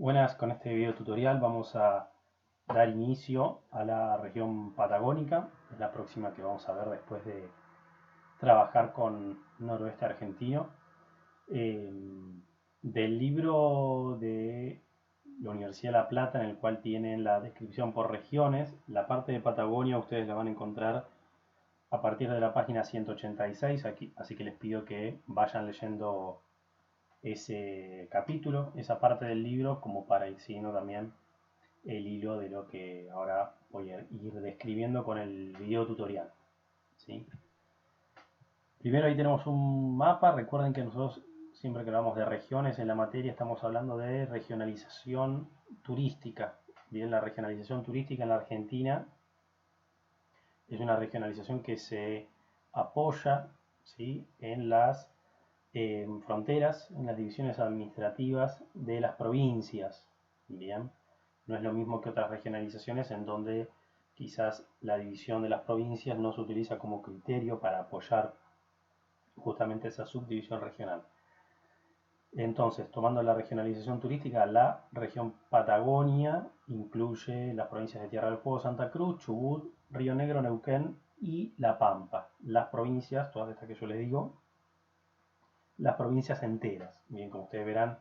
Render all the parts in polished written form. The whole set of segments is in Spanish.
Buenas, con este video tutorial vamos a dar inicio a la región patagónica, es la próxima que vamos a ver después de trabajar con noroeste argentino. Eh, del libro de la Universidad de La Plata, en el cual tienen la descripción por regiones, la parte de Patagonia ustedes la van a encontrar a partir de la página 186, aquí, así que les pido que vayan leyendo ese capítulo, esa parte del libro, como para ir siguiendo también el hilo de lo que ahora voy a ir describiendo con el video tutorial. ¿Sí? Primero ahí tenemos un mapa. Recuerden que nosotros siempre que hablamos de regiones en la materia estamos hablando de regionalización turística. Bien, la regionalización turística en la Argentina es una regionalización que se apoya, ¿sí?, en las fronteras, en las divisiones administrativas de las provincias. Bien, no es lo mismo que otras regionalizaciones en donde quizás la división de las provincias no se utiliza como criterio para apoyar justamente esa subdivisión regional. Entonces, tomando la regionalización turística, la región Patagonia incluye las provincias de Tierra del Fuego, Santa Cruz, Chubut, Río Negro, Neuquén y La Pampa. Las provincias, todas estas que yo les digo, las provincias enteras. Bien, como ustedes verán,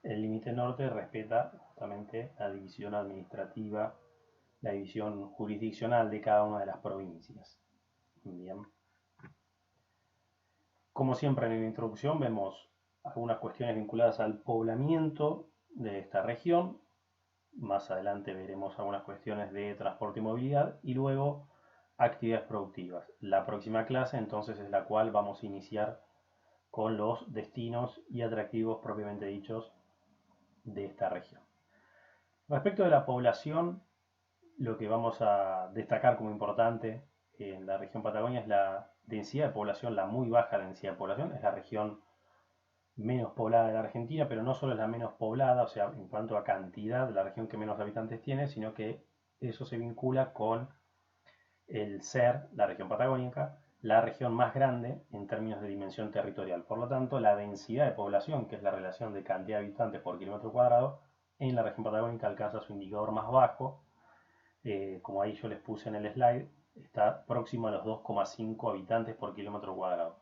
el límite norte respeta justamente la división administrativa, la división jurisdiccional de cada una de las provincias. Bien. Como siempre en la introducción vemos algunas cuestiones vinculadas al poblamiento de esta región. Más adelante veremos algunas cuestiones de transporte y movilidad y luego actividades productivas. La próxima clase entonces es la cual vamos a iniciar con los destinos y atractivos propiamente dichos de esta región. Respecto de la población, lo que vamos a destacar como importante en la región Patagonia es la densidad de población, la muy baja densidad de población. Es la región menos poblada de la Argentina, pero no solo es la menos poblada, o sea, en cuanto a cantidad, la región que menos habitantes tiene, sino que eso se vincula con el ser, la región patagónica, la región más grande en términos de dimensión territorial. Por lo tanto, la densidad de población, que es la relación de cantidad de habitantes por kilómetro cuadrado, en la región patagónica alcanza su indicador más bajo. Como ahí yo les puse en el slide, está próximo a los 2,5 habitantes por kilómetro cuadrado.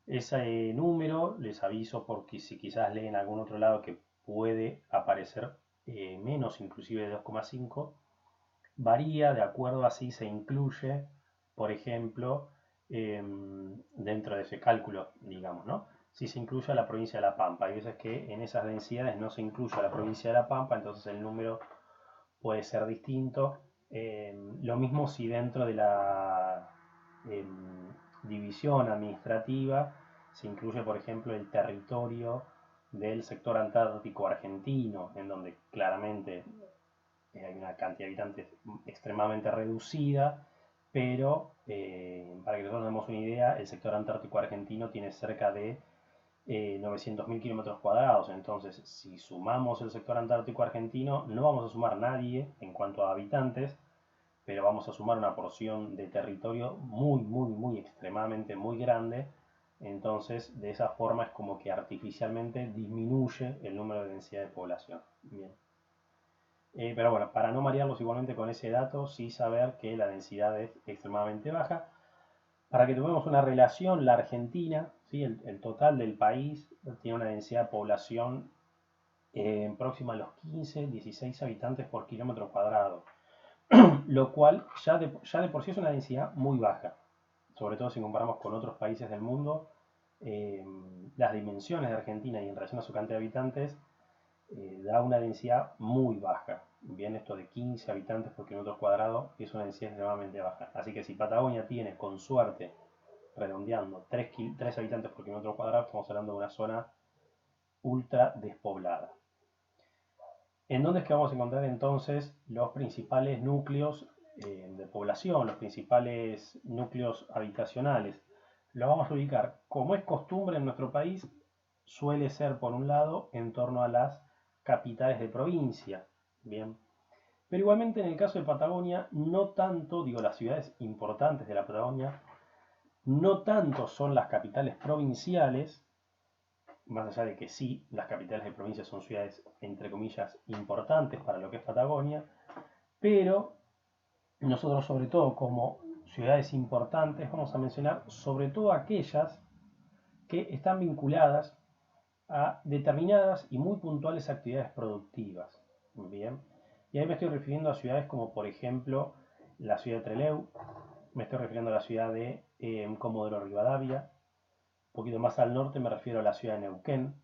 Ese número, les aviso porque si quizás leen en algún otro lado que puede aparecer menos inclusive de 2,5, varía de acuerdo a si se incluye, por ejemplo, dentro de ese cálculo, digamos, ¿no? Si se incluye a la provincia de La Pampa. Hay veces que en esas densidades no se incluye a la provincia de La Pampa, entonces el número puede ser distinto. Lo mismo si dentro de la división administrativa se incluye, por ejemplo, el territorio del sector antártico argentino, en donde claramente hay una cantidad de habitantes extremadamente reducida, pero para que nosotros demos una idea, el sector antártico argentino tiene cerca de 900.000 kilómetros cuadrados. Entonces, si sumamos el sector antártico argentino, no vamos a sumar nadie en cuanto a habitantes, pero vamos a sumar una porción de territorio muy extremadamente muy grande. Entonces, de esa forma es como que artificialmente disminuye el número de densidad de población. Bien. Pero bueno, para no marearlos igualmente con ese dato, sí saber que la densidad es extremadamente baja. Para que tomemos una relación, la Argentina, ¿sí?, el total del país tiene una densidad de población próxima a los 15, 16 habitantes por kilómetro cuadrado, lo cual ya de por sí es una densidad muy baja, sobre todo si comparamos con otros países del mundo. Las dimensiones de Argentina y en relación a su cantidad de habitantes da una densidad muy baja. Bien, esto de 15 habitantes por kilómetro cuadrado es una densidad extremadamente baja. Así que si Patagonia tiene, con suerte, redondeando, 3 habitantes por kilómetro cuadrado, estamos hablando de una zona ultra despoblada. ¿En dónde es que vamos a encontrar entonces los principales núcleos de población, los principales núcleos habitacionales? Lo vamos a ubicar, como es costumbre en nuestro país, suele ser por un lado en torno a las capitales de provincia. Bien. Pero igualmente en el caso de Patagonia, no tanto, digo, las ciudades importantes de la Patagonia, no tanto son las capitales provinciales, más allá de que sí, las capitales de provincia son ciudades, entre comillas, importantes para lo que es Patagonia, pero nosotros sobre todo como ciudades importantes vamos a mencionar sobre todo aquellas que están vinculadas a determinadas y muy puntuales actividades productivas. Bien, y ahí me estoy refiriendo a ciudades como por ejemplo la ciudad de Trelew, me estoy refiriendo a la ciudad de Comodoro Rivadavia, un poquito más al norte me refiero a la ciudad de Neuquén.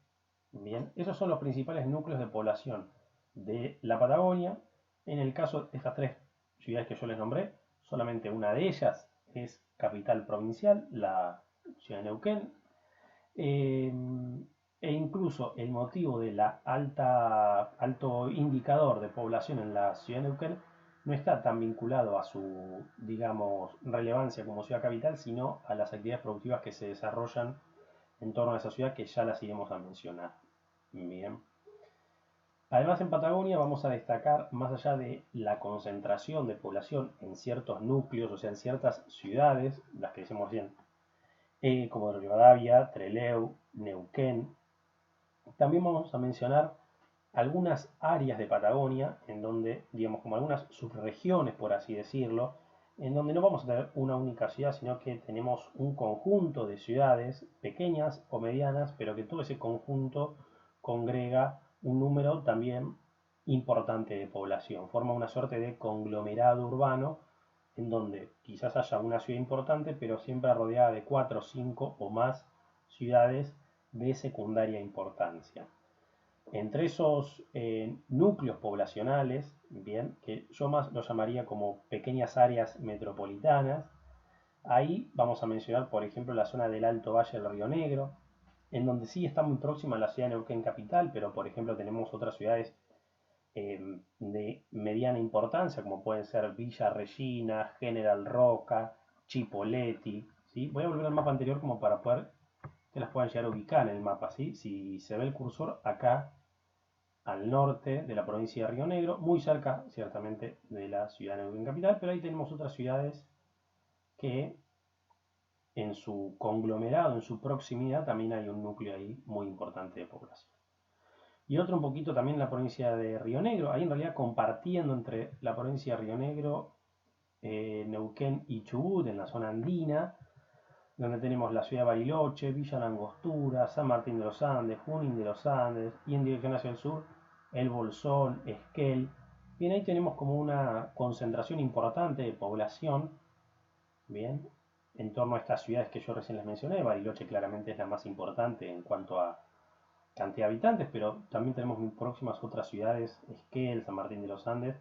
Bien, esos son los principales núcleos de población de la Patagonia. En el caso de estas tres ciudades que yo les nombré, solamente una de ellas es capital provincial, la ciudad de Neuquén. Eh, e incluso el motivo de la alto indicador de población en la ciudad de Neuquén no está tan vinculado a su, digamos, relevancia como ciudad capital, sino a las actividades productivas que se desarrollan en torno a esa ciudad que ya las iremos a mencionar. Bien. Además, en Patagonia vamos a destacar, más allá de la concentración de población en ciertos núcleos, o sea, en ciertas ciudades, las que decimos bien, como Rivadavia, Trelew, Neuquén, también vamos a mencionar algunas áreas de Patagonia, en donde, digamos, como algunas subregiones, por así decirlo, en donde no vamos a tener una única ciudad, sino que tenemos un conjunto de ciudades pequeñas o medianas, pero que todo ese conjunto congrega un número también importante de población. Forma una suerte de conglomerado urbano en donde quizás haya una ciudad importante, pero siempre rodeada de 4, 5 o más ciudades de secundaria importancia. Entre esos núcleos poblacionales, bien, que yo más lo llamaría como pequeñas áreas metropolitanas, ahí vamos a mencionar, por ejemplo, la zona del Alto Valle del Río Negro, en donde sí está muy próxima a la ciudad de Neuquén capital, pero por ejemplo tenemos otras ciudades de mediana importancia, como pueden ser Villa Regina, General Roca, Chipoleti. ¿Sí? Voy a volver al mapa anterior como para poder que las puedan llegar a ubicar en el mapa. ¿Sí? Si se ve el cursor acá al norte de la provincia de Río Negro, muy cerca ciertamente de la ciudad de Neuquén capital, pero ahí tenemos otras ciudades que en su conglomerado, en su proximidad, también hay un núcleo ahí muy importante de población. Y otro un poquito también la provincia de Río Negro, ahí en realidad compartiendo entre la provincia de Río Negro, Neuquén y Chubut, en la zona andina, donde tenemos la ciudad de Bariloche, Villa La Angostura, San Martín de los Andes, Junín de los Andes, y en dirección hacia el sur, El Bolsón, Esquel. Bien, ahí tenemos como una concentración importante de población, bien, en torno a estas ciudades que yo recién les mencioné. Bariloche claramente es la más importante en cuanto a cantidad de habitantes, pero también tenemos muy próximas otras ciudades, Esquel, San Martín de los Andes,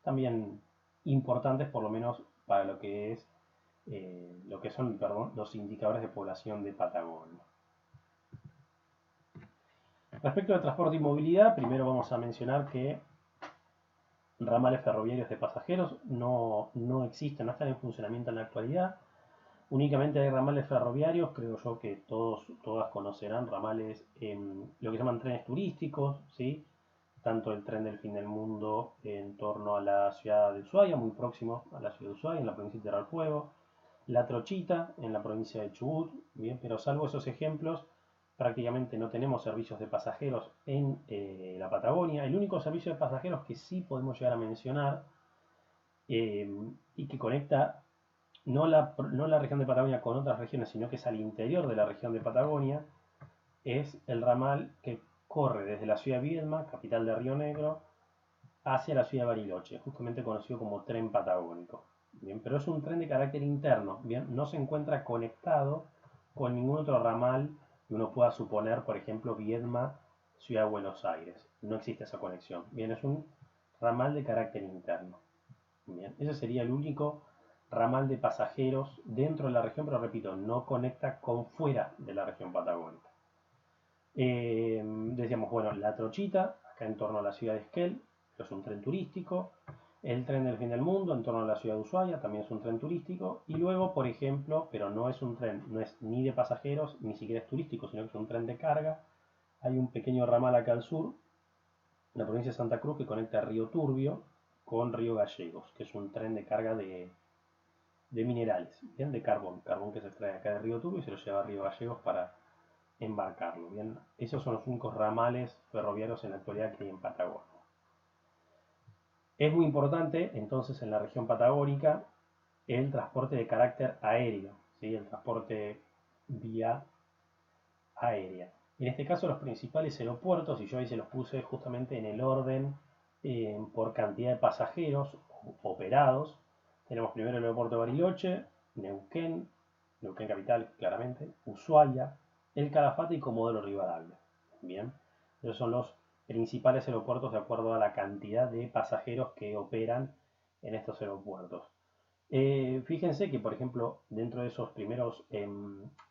también importantes por lo menos para lo que son, perdón, los indicadores de población de Patagonia. Respecto al transporte y movilidad, primero vamos a mencionar que ramales ferroviarios de pasajeros no existen, no están en funcionamiento en la actualidad. Únicamente hay ramales ferroviarios, creo yo que todas conocerán ramales en lo que llaman trenes turísticos, ¿sí? Tanto el tren del fin del mundo en torno a la ciudad de Ushuaia, muy próximo a la ciudad de Ushuaia, en la provincia de Tierra del Fuego, la Trochita en la provincia de Chubut, bien, pero salvo esos ejemplos, prácticamente no tenemos servicios de pasajeros en la Patagonia. El único servicio de pasajeros que sí podemos llegar a mencionar y que conecta no la región de Patagonia con otras regiones, sino que es al interior de la región de Patagonia, es el ramal que corre desde la ciudad de Viedma, capital de Río Negro, hacia la ciudad de Bariloche, justamente conocido como tren patagónico. Bien, pero es un tren de carácter interno, bien, no se encuentra conectado con ningún otro ramal que uno pueda suponer, por ejemplo, Viedma, ciudad de Buenos Aires. No existe esa conexión. Bien, es un ramal de carácter interno. Bien, ese sería el único ramal de pasajeros dentro de la región, pero repito, no conecta con fuera de la región patagónica. Decíamos, bueno, la Trochita, acá en torno a la ciudad de Esquel, es un tren turístico. El tren del fin del mundo, en torno a la ciudad de Ushuaia, también es un tren turístico. Y luego, por ejemplo, pero no es un tren, no es ni de pasajeros, ni siquiera es turístico, sino que es un tren de carga. Hay un pequeño ramal acá al sur, en la provincia de Santa Cruz, que conecta Río Turbio con Río Gallegos, que es un tren de carga de minerales, ¿bien? De carbón que se extrae acá de Río Turbio y se lo lleva a Río Gallegos para embarcarlo. Bien, esos son los únicos ramales ferroviarios en la actualidad que hay en Patagonia. Es muy importante entonces en la región patagónica el transporte de carácter aéreo, ¿sí? El transporte vía aérea. En este caso los principales aeropuertos, y yo ahí se los puse justamente en el orden por cantidad de pasajeros operados. Tenemos primero el aeropuerto de Bariloche, Neuquén, Neuquén capital claramente, Ushuaia, El Calafate y Comodoro Rivadavia. Bien, esos son los principales aeropuertos de acuerdo a la cantidad de pasajeros que operan en estos aeropuertos. Fíjense que, por ejemplo, dentro de esos primeros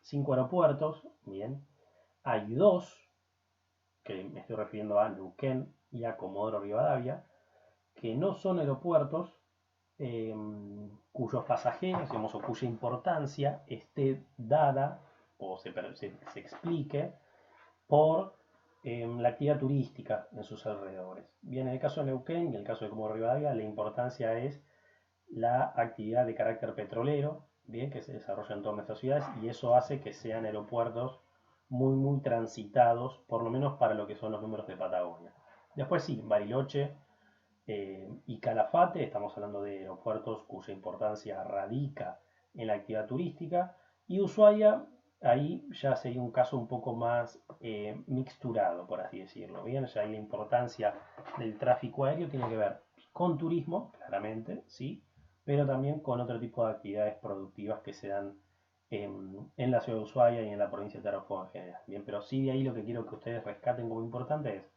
5 aeropuertos, bien, hay 2, que me estoy refiriendo a Neuquén y a Comodoro Rivadavia, que no son aeropuertos cuyos pasajeros, digamos, o cuya importancia esté dada o se explique por la actividad turística en sus alrededores. Bien, en el caso de Neuquén y en el caso de Comodoro Rivadavia, la importancia es la actividad de carácter petrolero, bien, que se desarrolla en torno a estas ciudades, y eso hace que sean aeropuertos muy transitados, por lo menos para lo que son los números de Patagonia. Después sí, Bariloche y Calafate, estamos hablando de aeropuertos cuya importancia radica en la actividad turística, y Ushuaia, ahí ya sería un caso un poco más mixturado, por así decirlo. Bien, ya ahí la importancia del tráfico aéreo tiene que ver con turismo, claramente, sí, pero también con otro tipo de actividades productivas que se dan en la ciudad de Ushuaia y en la provincia de Tarapacá en general. Bien, pero sí de ahí lo que quiero que ustedes rescaten como importante es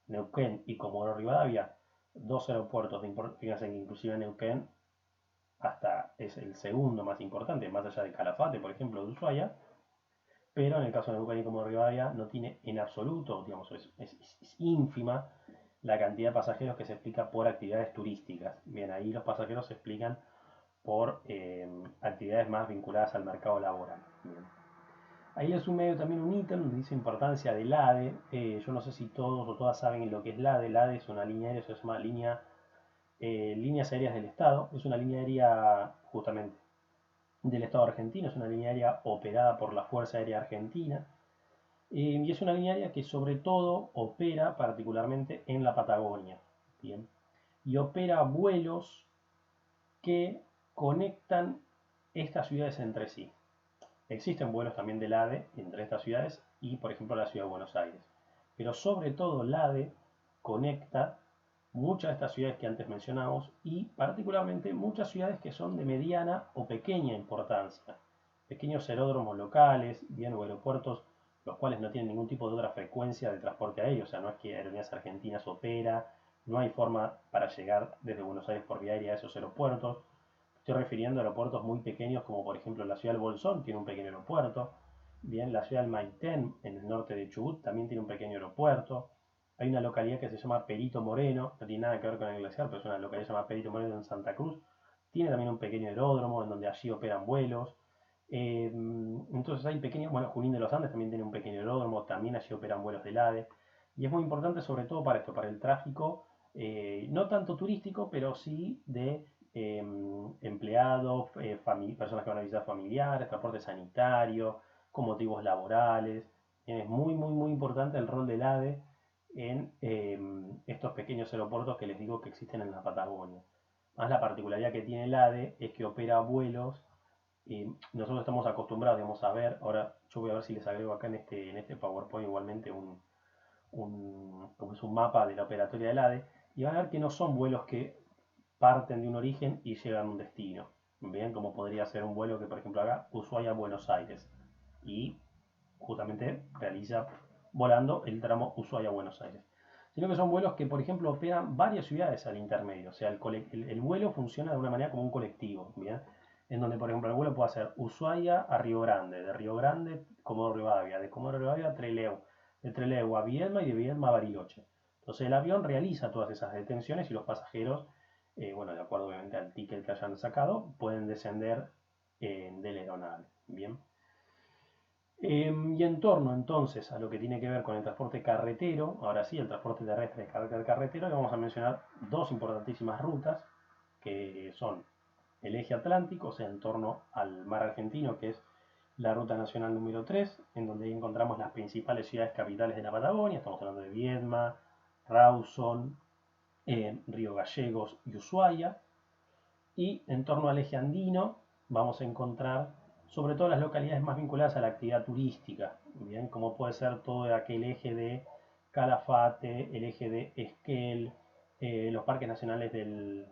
Neuquén y Comodoro Rivadavia, 2 aeropuertos de importancia. Fíjense que inclusive Neuquén hasta es el segundo más importante, más allá de Calafate, por ejemplo, de Ushuaia, pero en el caso de Neuquén y Comodoro Rivadavia no tiene en absoluto, digamos, es ínfima la cantidad de pasajeros que se explica por actividades turísticas. Bien, ahí los pasajeros se explican por actividades más vinculadas al mercado laboral. Bien. Ahí les sumé también un ítem donde dice importancia del ADE. Yo no sé si todos o todas saben lo que es la ADE. La ADE es una línea aérea, se llama líneas aéreas del Estado. Es una línea aérea justamente del Estado argentino, es una línea aérea operada por la Fuerza Aérea Argentina. Y es una línea aérea que sobre todo opera particularmente en la Patagonia. Bien. Y opera vuelos que conectan estas ciudades entre sí. Existen vuelos también del ADE entre estas ciudades y, por ejemplo, la ciudad de Buenos Aires. Pero sobre todo el ADE conecta muchas de estas ciudades que antes mencionamos y particularmente muchas ciudades que son de mediana o pequeña importancia. Pequeños aeródromos locales, bien, o aeropuertos, los cuales no tienen ningún tipo de otra frecuencia de transporte aéreo. O sea, no es que Aerolíneas Argentinas opera, no hay forma para llegar desde Buenos Aires por vía aérea a esos aeropuertos. Estoy refiriendo a aeropuertos muy pequeños como por ejemplo la ciudad del Bolsón tiene un pequeño aeropuerto. Bien, la ciudad del Maitén en el norte de Chubut también tiene un pequeño aeropuerto. Hay una localidad que se llama Perito Moreno, no tiene nada que ver con el glaciar, pero es una localidad que se llama Perito Moreno en Santa Cruz. Tiene también un pequeño aeródromo en donde allí operan vuelos. Entonces hay pequeños, bueno, Junín de los Andes también tiene un pequeño aeródromo, también allí operan vuelos del ADE. Y es muy importante sobre todo para esto, para el tráfico, no tanto turístico, pero sí de empleados, personas que van a visitar familiares, transporte sanitario, con motivos laborales. Es muy importante el rol del ADE en estos pequeños aeropuertos que les digo que existen en la Patagonia. Más la particularidad que tiene el ADE es que opera vuelos. Nosotros estamos acostumbrados, digamos, a ver, ahora yo voy a ver si les agrego acá en este PowerPoint igualmente como es un mapa de la operatoria del ADE, y van a ver que no son vuelos que parten de un origen y llegan a un destino. Bien, como podría ser un vuelo que, por ejemplo, haga Ushuaia-Buenos Aires y justamente realiza volando el tramo Ushuaia-Buenos Aires. Sino que son vuelos que, por ejemplo, operan varias ciudades al intermedio. O sea, el vuelo funciona de una manera como un colectivo, ¿bien? En donde, por ejemplo, el vuelo puede hacer Ushuaia a Río Grande, de Río Grande, Comodoro Rivadavia, de Comodoro Rivadavia a Trelew, de Trelew a Viedma y de Viedma a Bariloche. Entonces el avión realiza todas esas detenciones y los pasajeros, bueno, de acuerdo obviamente al ticket que hayan sacado, pueden descender del aeronave. Bien. Y en torno entonces a lo que tiene que ver con el transporte carretero, ahora sí, el transporte terrestre de carácter carretero, le vamos a mencionar 2 importantísimas rutas, que son el eje atlántico, o sea, en torno al mar argentino, que es la ruta nacional número 3, en donde encontramos las principales ciudades capitales de la Patagonia. Estamos hablando de Viedma, Rawson, Río Gallegos y Ushuaia. Y en torno al eje andino vamos a encontrar sobre todo las localidades más vinculadas a la actividad turística, bien, como puede ser todo aquel eje de Calafate, el eje de Esquel, los parques nacionales del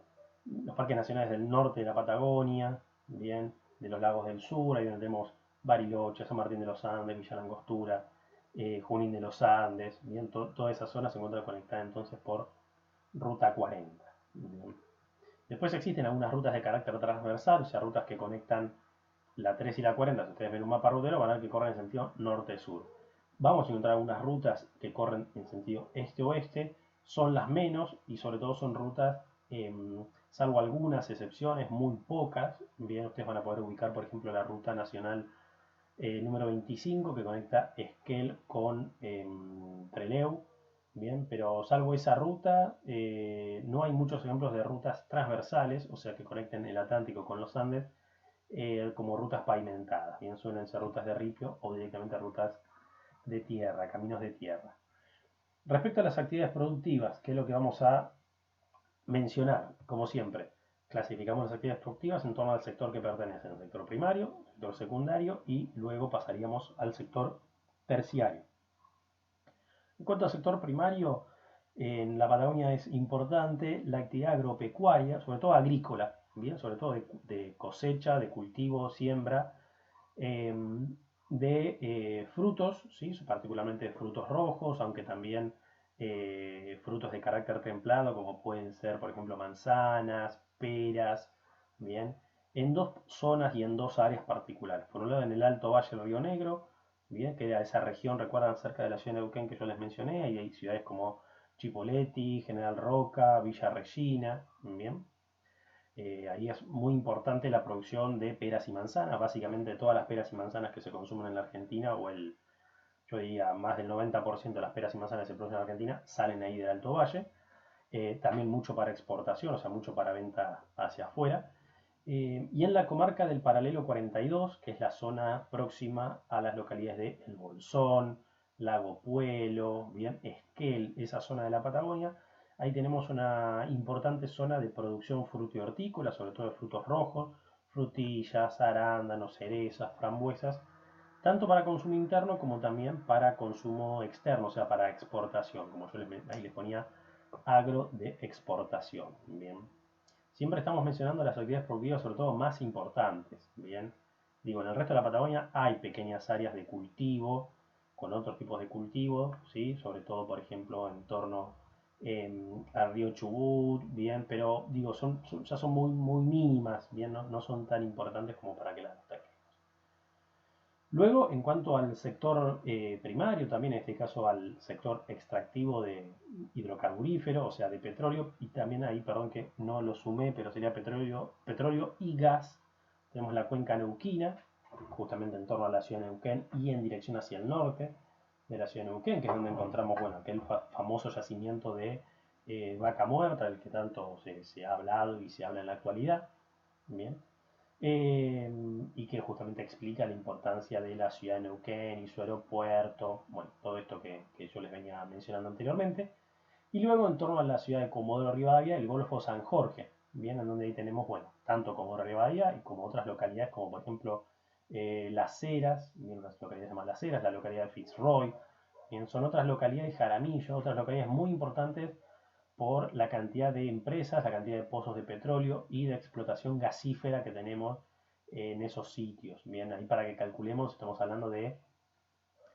norte de la Patagonia, bien, de los lagos del sur, ahí donde tenemos Bariloche, San Martín de los Andes, Villa Langostura, Junín de los Andes, bien, toda esa zona se encuentra conectada entonces por Ruta 40. Bien. Después existen algunas rutas de carácter transversal, o sea, rutas que conectan la 3 y la 40. Si ustedes ven un mapa rutero, van a ver que corren en sentido norte-sur. Vamos a encontrar algunas rutas que corren en sentido este-oeste, son las menos y sobre todo son rutas, salvo algunas excepciones, muy pocas. Bien, ustedes van a poder ubicar, por ejemplo, la ruta nacional número 25 que conecta Esquel con Trelew. Bien, pero salvo esa ruta, no hay muchos ejemplos de rutas transversales, o sea, que conecten el Atlántico con los Andes, como rutas pavimentadas. Bien, suelen ser rutas de ripio o directamente rutas de tierra, caminos de tierra. Respecto a las actividades productivas, que es lo que vamos a mencionar, como siempre, clasificamos las actividades productivas en torno al sector que pertenece, al sector primario, sector secundario y luego pasaríamos al sector terciario. En cuanto al sector primario, en la Patagonia es importante la actividad agropecuaria, sobre todo agrícola, bien, sobre todo de cosecha, de cultivo, siembra, de frutos, ¿sí? Particularmente frutos rojos, aunque también frutos de carácter templado, como pueden ser, por ejemplo, manzanas, peras, bien, en dos zonas y en dos áreas particulares. Por un lado, en el Alto Valle del Río Negro, bien, que era esa región, recuerdan, cerca de la ciudad de Neuquén que yo les mencioné, ahí hay ciudades como Chipoleti, General Roca, Villa Regina, bien. Ahí es muy importante la producción de peras y manzanas, básicamente todas las peras y manzanas que se consumen en la Argentina, yo diría más del 90% de las peras y manzanas que se producen en la Argentina salen ahí del Alto Valle. También mucho para exportación, o sea, mucho para venta hacia afuera. Y en la comarca del Paralelo 42, que es la zona próxima a las localidades de El Bolsón, Lago Puelo, bien, Esquel, esa zona de la Patagonia, ahí tenemos una importante zona de producción fruto y hortícola, sobre todo de frutos rojos, frutillas, arándanos, cerezas, frambuesas, tanto para consumo interno como también para consumo externo, o sea, para exportación, como yo ahí les ponía agro de exportación, bien. Siempre estamos mencionando las actividades productivas, sobre todo más importantes, ¿bien? Digo, en el resto de la Patagonia hay pequeñas áreas de cultivo, con otros tipos de cultivo, ¿sí? Sobre todo, por ejemplo, en torno al río Chubut, ¿bien? Pero, digo, ya son muy, muy mínimas, ¿bien? No son tan importantes como para que las destaquemos. Luego, en cuanto al sector primario, también en este caso al sector extractivo de hidrocarburífero, o sea, de petróleo, y también ahí, perdón que no lo sumé, pero sería petróleo y gas. Tenemos la cuenca neuquina, justamente en torno a la ciudad de Neuquén y en dirección hacia el norte de la ciudad de Neuquén, que es donde encontramos, bueno, aquel famoso yacimiento de Vaca Muerta, del que tanto se ha hablado y se habla en la actualidad. Bien. Y que justamente explica la importancia de la ciudad de Neuquén y su aeropuerto, bueno, todo esto que yo les venía mencionando anteriormente. Y luego en torno a la ciudad de Comodoro Rivadavia, el Golfo San Jorge, bien, en donde ahí tenemos, bueno, tanto Comodoro Rivadavia y como otras localidades, como por ejemplo Las Heras, bien, unas localidades llamadas Las Heras, la localidad de Fitzroy, bien, son otras localidades, Jaramillo, otras localidades muy importantes por la cantidad de empresas, la cantidad de pozos de petróleo y de explotación gasífera que tenemos en esos sitios. Bien, ahí para que calculemos, estamos hablando de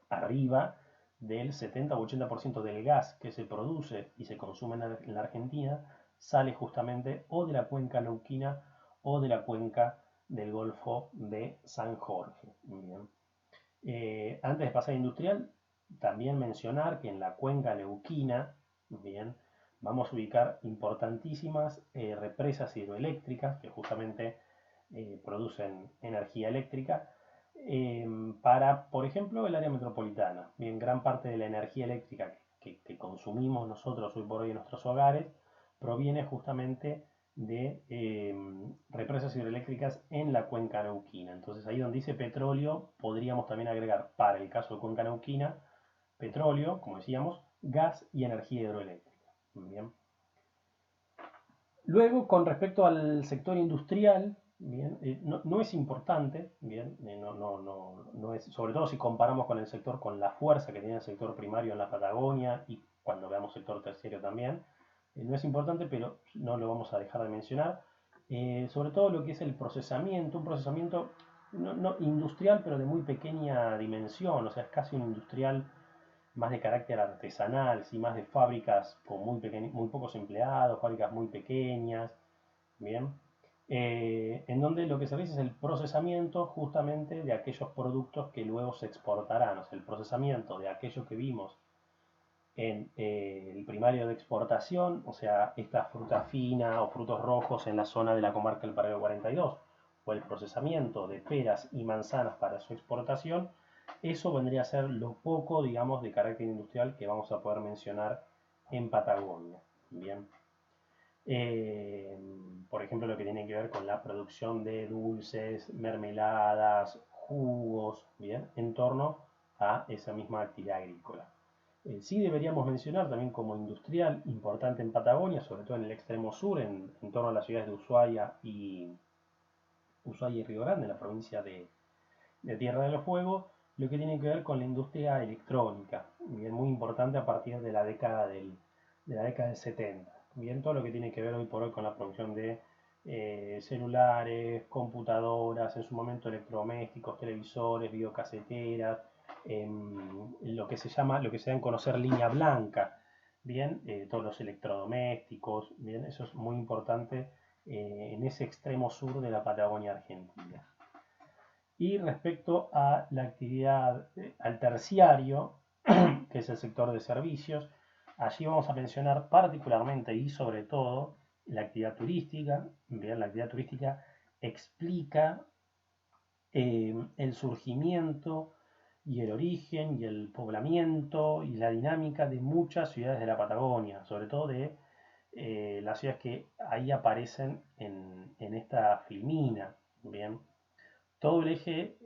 arriba del 70 u 80% del gas que se produce y se consume en la Argentina sale justamente o de la cuenca neuquina o de la cuenca del Golfo de San Jorge. Bien. Antes de pasar a industrial, también mencionar que en la cuenca neuquina, bien, vamos a ubicar importantísimas represas hidroeléctricas que justamente producen energía eléctrica para, por ejemplo, el área metropolitana. Bien, gran parte de la energía eléctrica que consumimos nosotros hoy por hoy en nuestros hogares proviene justamente de represas hidroeléctricas en la cuenca neuquina. Entonces ahí donde dice petróleo, podríamos también agregar para el caso de cuenca neuquina, petróleo, como decíamos, gas y energía hidroeléctrica. Bien. Luego, con respecto al sector industrial, bien, no es importante, bien, no es, sobre todo si comparamos con el sector, con la fuerza que tiene el sector primario en la Patagonia y cuando veamos sector terciario también, no es importante, pero no lo vamos a dejar de mencionar. Sobre todo lo que es el procesamiento, un procesamiento no industrial, pero de muy pequeña dimensión, o sea, es casi un industrial más de carácter artesanal, ¿sí? Más de fábricas con muy pocos empleados, fábricas muy pequeñas, ¿bien? En donde lo que se realiza es el procesamiento justamente de aquellos productos que luego se exportarán, o sea, el procesamiento de aquello que vimos en el primario de exportación, o sea, esta fruta fina o frutos rojos en la zona de la comarca del Paraguay 42, o el procesamiento de peras y manzanas para su exportación, eso vendría a ser lo poco, digamos, de carácter industrial que vamos a poder mencionar en Patagonia. Bien. Eh, por ejemplo, lo que tiene que ver con la producción de dulces, mermeladas, jugos, bien, en torno a esa misma actividad agrícola. Sí deberíamos mencionar también como industrial importante en Patagonia, sobre todo en el extremo sur, en torno a las ciudades de Ushuaia y Río Grande, en la provincia de Tierra del Fuego, lo que tiene que ver con la industria electrónica, bien, muy importante a partir de de la década del 70. Bien, todo lo que tiene que ver hoy por hoy con la producción de celulares, computadoras, en su momento electrodomésticos, televisores, videocaseteras, lo que se llama, lo que se da en conocer línea blanca, bien, todos los electrodomésticos, bien, eso es muy importante en ese extremo sur de la Patagonia Argentina. Y respecto a la actividad, al terciario, que es el sector de servicios, allí vamos a mencionar particularmente y sobre todo la actividad turística. Bien, la actividad turística explica el surgimiento y el origen y el poblamiento y la dinámica de muchas ciudades de la Patagonia, sobre todo de las ciudades que ahí aparecen en esta filmina. Bien, todo el eje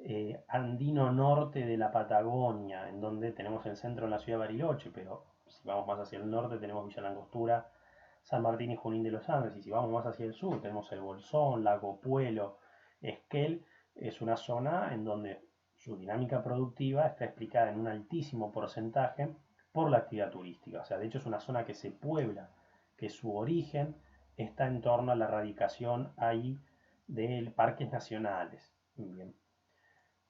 andino norte de la Patagonia, en donde tenemos el centro en la ciudad de Bariloche, pero si vamos más hacia el norte tenemos Villa Langostura, San Martín y Junín de los Andes, y si vamos más hacia el sur tenemos el Bolsón, Lago Puelo, Esquel, es una zona en donde su dinámica productiva está explicada en un altísimo porcentaje por la actividad turística. O sea, de hecho es una zona que se puebla, que su origen está en torno a la radicación ahí de parques nacionales. Bien.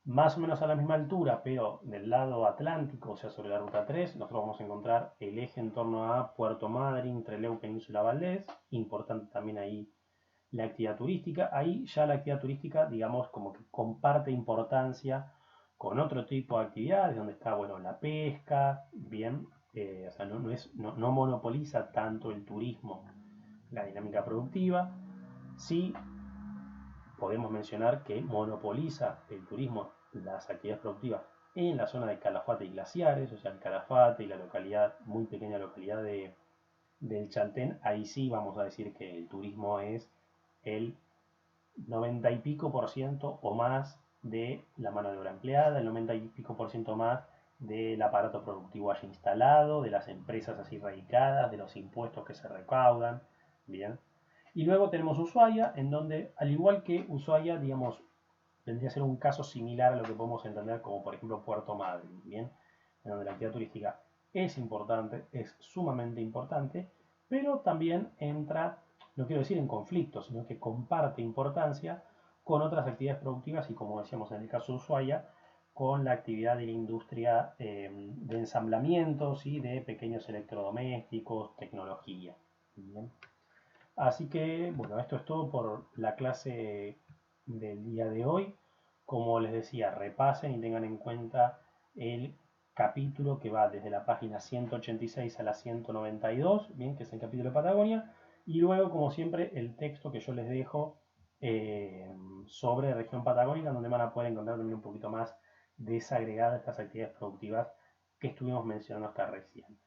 Más o menos a la misma altura, pero del lado atlántico, o sea, sobre la ruta 3, nosotros vamos a encontrar el eje en torno a Puerto Madryn, Trelew, Península Valdés. Importante también ahí la actividad turística. Ahí ya la actividad turística, digamos, como que comparte importancia con otro tipo de actividades, donde está, bueno, la pesca, bien, o sea, no monopoliza tanto el turismo la dinámica productiva. Sí podemos mencionar que monopoliza el turismo las actividades productivas en la zona de Calafate y Glaciares, o sea, el Calafate y la localidad, muy pequeña localidad del Chaltén, ahí sí vamos a decir que el turismo es el 90 y pico por ciento o más de la mano de obra empleada, el 90 y pico por ciento más del aparato productivo allí instalado, de las empresas así radicadas, de los impuestos que se recaudan, bien. Y luego tenemos Ushuaia, en donde, al igual que Ushuaia, digamos, vendría a ser un caso similar a lo que podemos entender como, por ejemplo, Puerto Madryn, ¿bien? En donde la actividad turística es importante, es sumamente importante, pero también entra, no quiero decir en conflicto, sino que comparte importancia con otras actividades productivas y, como decíamos en el caso de Ushuaia, con la actividad de la industria de ensamblamientos y de pequeños electrodomésticos, tecnología. ¿Bien? Así que, bueno, esto es todo por la clase del día de hoy. Como les decía, repasen y tengan en cuenta el capítulo que va desde la página 186 a la 192, bien, que es el capítulo de Patagonia, y luego, como siempre, el texto que yo les dejo sobre región patagónica, donde van a poder encontrar también un poquito más desagregadas estas actividades productivas que estuvimos mencionando hasta recién.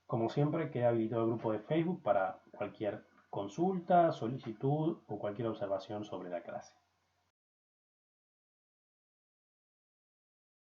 Como siempre, queda habilitado el grupo de Facebook para cualquier consulta, solicitud o cualquier observación sobre la clase.